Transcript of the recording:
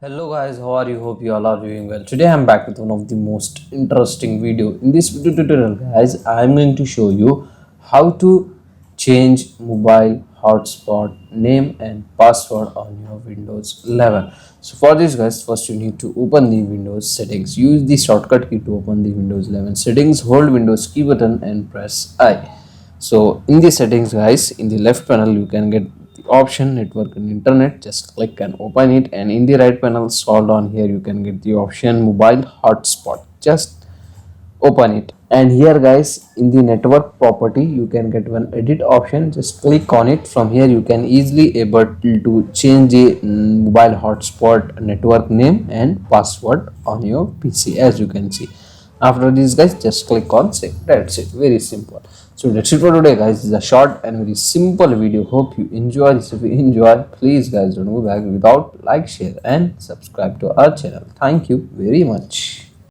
Hello guys, how are you? Hope you all are doing well. Today I'm back with one of the most interesting video. In this video tutorial guys, I'm going to show you how to change mobile hotspot name and password on your Windows 11. So for this guys, first you need to open the Windows settings. Use the shortcut key to open the Windows 11 settings. Hold Windows key button and press I. So in the settings guys, in the left panel you can get the option network and internet. Just click and open it, and in the right panel scroll down here you can get the option mobile hotspot. Just open it, and here guys in the network property you can get one edit option. Just click on it. From here you can easily able to change the mobile hotspot network name and password on your PC, as you can see. After this guys, just click on save. That's it, very simple. So that's it for today guys. This is a short and very simple video. Hope you enjoy this. If you enjoy, please guys don't go back without like, share and subscribe to our channel. Thank you very much.